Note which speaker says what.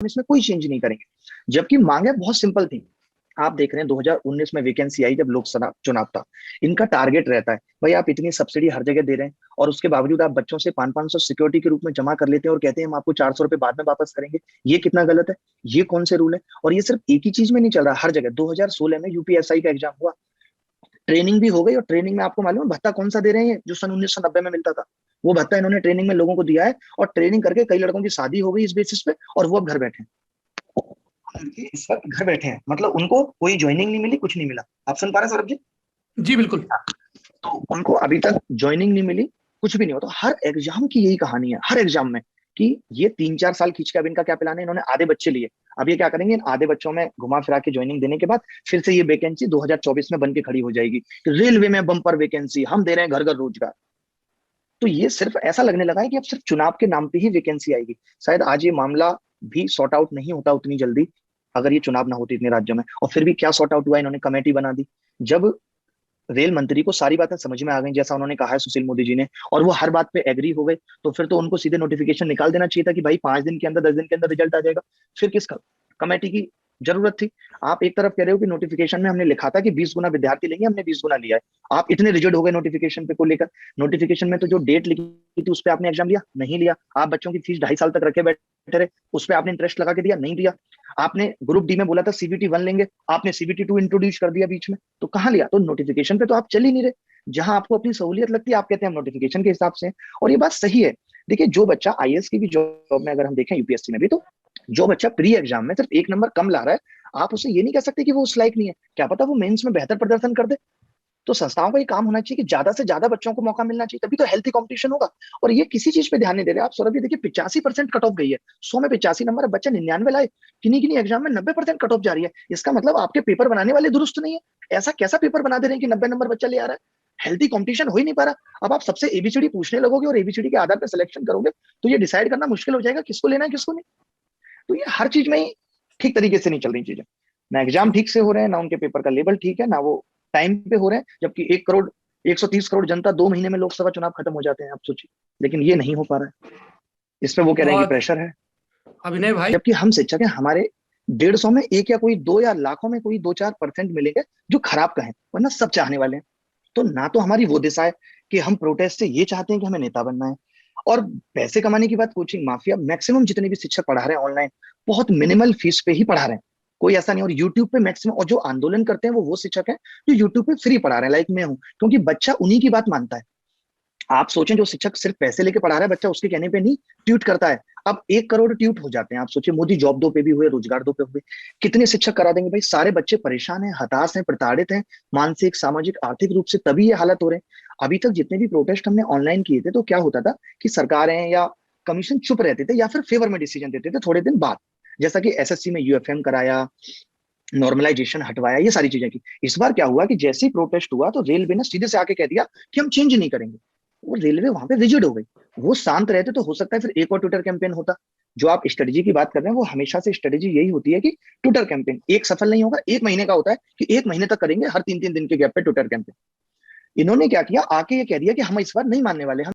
Speaker 1: इसमें कोई चेंज नहीं करेंगे। जबकि मांगे बहुत सिंपल थी। आप देख रहे हैं 2019 में वैकेंसी आई जब लोकसभा चुनाव था, इनका टारगेट रहता है भाई आप इतनी सब्सिडी हर जगह दे रहे हैं और उसके बावजूद आप बच्चों से 500-500 सिक्योरिटी के रूप में जमा कर लेते हैं और कहते हैं हम आपको 400 रुपए बाद में वापस करेंगे। ये कितना गलत है? ये कौन से रूल है? और ये सिर्फ एक ही चीज में नहीं चल रहा, हर जगह। 2016 में यूपीएसआई का एग्जाम हुआ, ट्रेनिंग भी हो गई, और ट्रेनिंग में आपको मालूम है भत्ता कौन सा दे रहे हैं? जो सन 1990 में मिलता था, वो भत्ता इन्होंने ट्रेनिंग में लोगों को दिया है। और ट्रेनिंग करके कई लड़कों की शादी हो गई इस बेसिस पे, और वो अब घर बैठे हैं। लड़के इस वक्त घर बैठे हैं, मतलब उनको कोई ज्वाइनिंग नहीं मिली, कुछ नहीं मिला। आप सुन पा रहे हैं सौरभ जी?
Speaker 2: जी बिल्कुल।
Speaker 1: तो उनको अभी तक ज्वाइनिंग नहीं मिली, कुछ भी नहीं होता। हर एग्जाम की यही कहानी है, हर एग्जाम में, कि ये 3-4 साल खींच के अब इनका क्या प्लान है, इन्होंने आधे बच्चे लिए। अब ये क्या करेंगे, इन आधे बच्चों में घुमा फिरा के ज्वाइनिंग देने के बाद फिर से ये वैकेंसी 2024 में बन के खड़ी हो जाएगी कि रेलवे में बम्पर वैकेंसी, हम दे रहे हैं घर घर रोजगार। तो ये सिर्फ ऐसा लगने लगा है कि अब सिर्फ चुनाव के नाम पे ही वैकेंसी आएगी। शायद आज ये मामला भी सॉर्ट आउट नहीं होता उतनी जल्दी, अगर ये चुनाव ना होते इतने राज्यों में। और फिर भी क्या सॉर्ट आउट हुआ, इन्होंने कमेटी बना दी। जब रेल मंत्री को सारी बातें समझ में आ गई, जैसा उन्होंने कहा है सुशील मोदी जी ने, और वो हर बात पे एग्री हो गए, तो फिर तो उनको सीधे नोटिफिकेशन निकाल देना चाहिए था कि भाई 5 दिन के अंदर, 10 दिन के अंदर रिजल्ट आ जाएगा। फिर किस कमेटी की जरूरत थी? आप एक तरफ कह रहे हो कि नोटिफिकेशन में हमने लिखा था कि 20 गुना विद्यार्थी लेंगे, हमने 20 गुना लिया है। आप इतने रिजिड हो गए नोटिफिकेशन पे को लेकर। नोटिफिकेशन में तो जो डेट लिखी थी उस पर आपने एग्जाम लिया नहीं लिया। आप बच्चों की फीस 2.5 साल तक रखे बैठे रहे, उस पर आपने इंटरेस्ट लगा के दिया नहीं दिया। आपने ग्रुप डी में बोला था CBT 1 लेंगे, आपने CBT 2 इंट्रोड्यूस कर दिया बीच में, तो कहाँ लिया? तो नोटिफिकेशन पे तो आप चल ही नहीं रहे। जहां आपको अपनी सहूलियत लगती है आप कहते हैं हम नोटिफिकेशन के हिसाब से हैं। और ये बात सही है। देखिए, जो बच्चा IAS की भी जॉब में, अगर हम देखें UPSC में भी, तो जो बच्चा प्री एग्जाम में सिर्फ 1 नंबर कम ला रहा है, आप उसे ये नहीं कह सकते कि वो उस लायक नहीं है। क्या पता वो मेंस में बेहतर प्रदर्शन कर दे। तो संस्थाओं का ये काम होना चाहिए कि ज्यादा से ज्यादा बच्चों को मौका मिलना चाहिए, तभी तो हेल्थी कंपटीशन होगा। और ये किसी चीज पे ध्यान नहीं दे रहे आप सौरभ जी। देखिए 85% कट ऑफ गई है, 100 में 85 नंबर, बच्चा 99 लाए, किन्हीं किन्हीं एग्जाम में 90% कट ऑफ जा रही है। इसका मतलब आपके पेपर बनाने वाले दुरुस्त नहीं है। ऐसा कैसा पेपर बना दे रहे हैं कि 90 नंबर बच्चा ले आ रहा है? हेल्थी कंपटीशन हो ही नहीं पा रहा। अब आप सबसे ABCD पूछने लगोगे और ABCD के आधार पर सिलेक्शन करोगे, तो ये डिसाइड करना मुश्किल हो जाएगा किसको लेना है किसको नहीं। तो ये हर चीज में ही ठीक तरीके से नहीं चल रही चीजें। ना एग्जाम ठीक से हो रहे हैं, ना उनके पेपर का लेवल ठीक है, ना वो टाइम पे हो रहे हैं। जबकि 130 करोड़ जनता 2 महीने में लोकसभा चुनाव खत्म हो जाते हैं, आप सोचिए। लेकिन ये नहीं हो पा रहा है। इस पे वो कह रहे हैं कि
Speaker 2: बहुत
Speaker 1: प्रेशर है,
Speaker 2: अभिनय भाई।
Speaker 1: जबकि हम शिक्षक हैं। हमारे 150 में एक, या कोई दो, या लाखों में कोई 2-4% मिलेंगे जो खराब कहें, वरना सब चाहने वाले हैं। तो ना तो हमारी वो दिशा है कि हम प्रोटेस्ट से ये चाहते हैं कि हमें नेता बनना है। और पैसे कमाने की बात, कोचिंग माफिया मैक्सिमम जितने भी शिक्षक पढ़ा रहे हैं ऑनलाइन, बहुत मिनिमल फीस पे ही पढ़ा रहे हैं। कोई ऐसा नहीं। और यूट्यूब पे मैक्सिमम, और जो आंदोलन करते हैं वो शिक्षक हैं जो यूट्यूब पे फ्री पढ़ा रहे हैं, लाइक मैं हूं, क्योंकि बच्चा उन्हीं की बात मानता है। आप सोचें, जो शिक्षक सिर्फ पैसे लेके पढ़ा रहा है, बच्चा उसके कहने पे नहीं ट्यूट करता है। अब 1 करोड़ ट्यूट हो जाते हैं। आप सोचिए, मोदी जॉब दो पे भी हुए, रोजगार दो पे हुए, कितने शिक्षक करा देंगे भाई? सारे बच्चे परेशान हैं, हताश हैं, प्रताड़ित हैं, मानसिक, सामाजिक, आर्थिक रूप से, तभी ये हालत हो रहे हैं। अभी तक जितने भी प्रोटेस्ट हमने ऑनलाइन किए थे, तो क्या होता था कि सरकारें या कमीशन चुप रहते थे, या फिर फेवर में डिसीजन देते थे थोड़े दिन बाद। जैसा कि SSC में UFM कराया, नॉर्मलाइजेशन हटवाया, ये सारी चीजें की। इस बार क्या हुआ कि जैसे ही प्रोटेस्ट हुआ, तो रेलवे ने सीधे से आके कह दिया कि हम चेंज नहीं करेंगे। वो रेलवे वहां पे रिजिड हो गई। वो शांत रहते तो हो सकता है फिर एक और ट्विटर कैंपेन होता। जो आप स्ट्रेटेजी की बात कर रहे हैं, वो हमेशा से स्ट्रेटेजी यही होती है कि ट्विटर कैंपेन एक सफल नहीं होगा, 1 महीने का होता है कि 1 महीने तक करेंगे, हर 3-3 दिन के गैप पे ट्विटर कैंपेन। इन्होंने क्या किया, आके ये कह दिया कि हम इस बार नहीं मानने वाले, हम